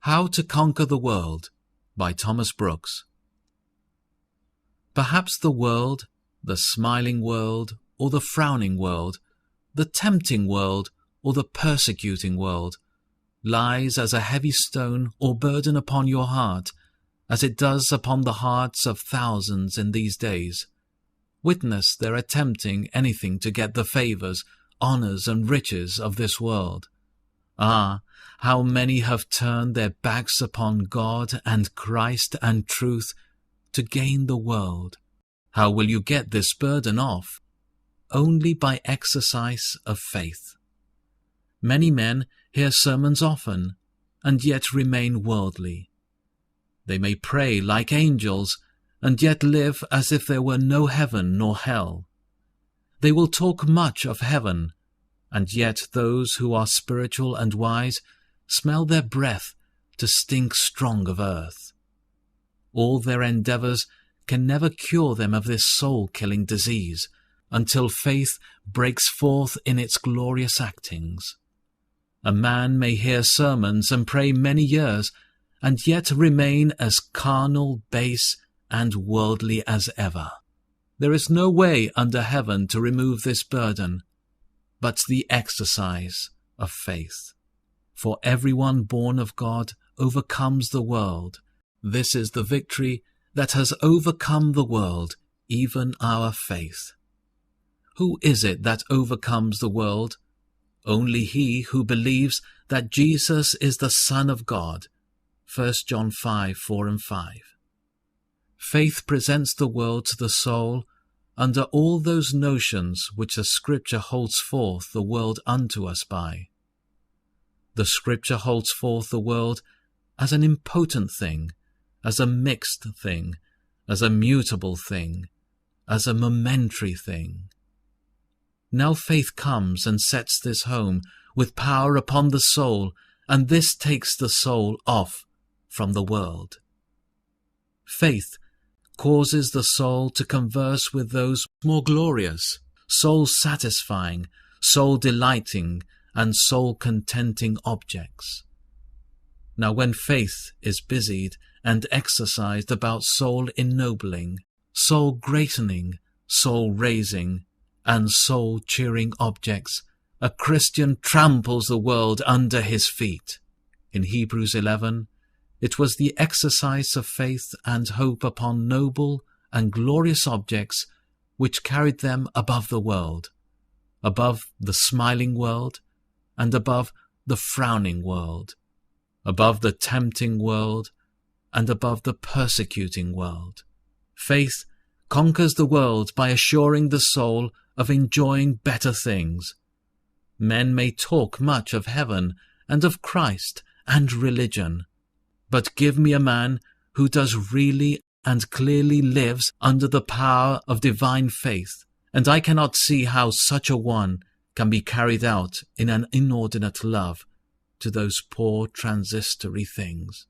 How to Conquer the World by Thomas Brooks. Perhaps the world, the smiling world or the frowning world, the tempting world or the persecuting world, lies as a heavy stone or burden upon your heart, as it does upon the hearts of thousands in these days. Witness their attempting anything to get the favours, honours and riches of this world. Ah, how many have turned their backs upon God and Christ and truth to gain the world. How will you get this burden off? Only by exercise of faith. Many men hear sermons often, and yet remain worldly. They may pray like angels, and yet live as if there were no heaven nor hell. They will talk much of heaven, and yet those who are spiritual and wise smell their breath to stink strong of earth. All their endeavours can never cure them of this soul-killing disease, until faith breaks forth in its glorious actings. A man may hear sermons and pray many years, and yet remain as carnal, base, and worldly as ever. There is no way under heaven to remove this burden, but the exercise of faith. For everyone born of God overcomes the world. This is the victory that has overcome the world, even our faith. Who is it that overcomes the world? Only he who believes that Jesus is the Son of God. 1 John 5:4 and 5. Faith presents the world to the soul under all those notions which the Scripture holds forth the world unto us by. The Scripture holds forth the world as an impotent thing, as a mixed thing, as a mutable thing, as a momentary thing. Now faith comes and sets this home with power upon the soul, and this takes the soul off from the world. Faith causes the soul to converse with those more glorious, soul-satisfying, soul-delighting, and soul-contenting objects. Now when faith is busied and exercised about soul-ennobling, soul-greatening, soul-raising, and soul-cheering objects, a Christian tramples the world under his feet. In Hebrews 11, it was the exercise of faith and hope upon noble and glorious objects which carried them above the world, above the smiling world, and above the frowning world, above the tempting world, and above the persecuting world. Faith conquers the world by assuring the soul of enjoying better things. Men may talk much of heaven and of Christ and religion, but give me a man who does really and clearly lives under the power of divine faith, and I cannot see how such a one can be carried out in an inordinate love to those poor transitory things.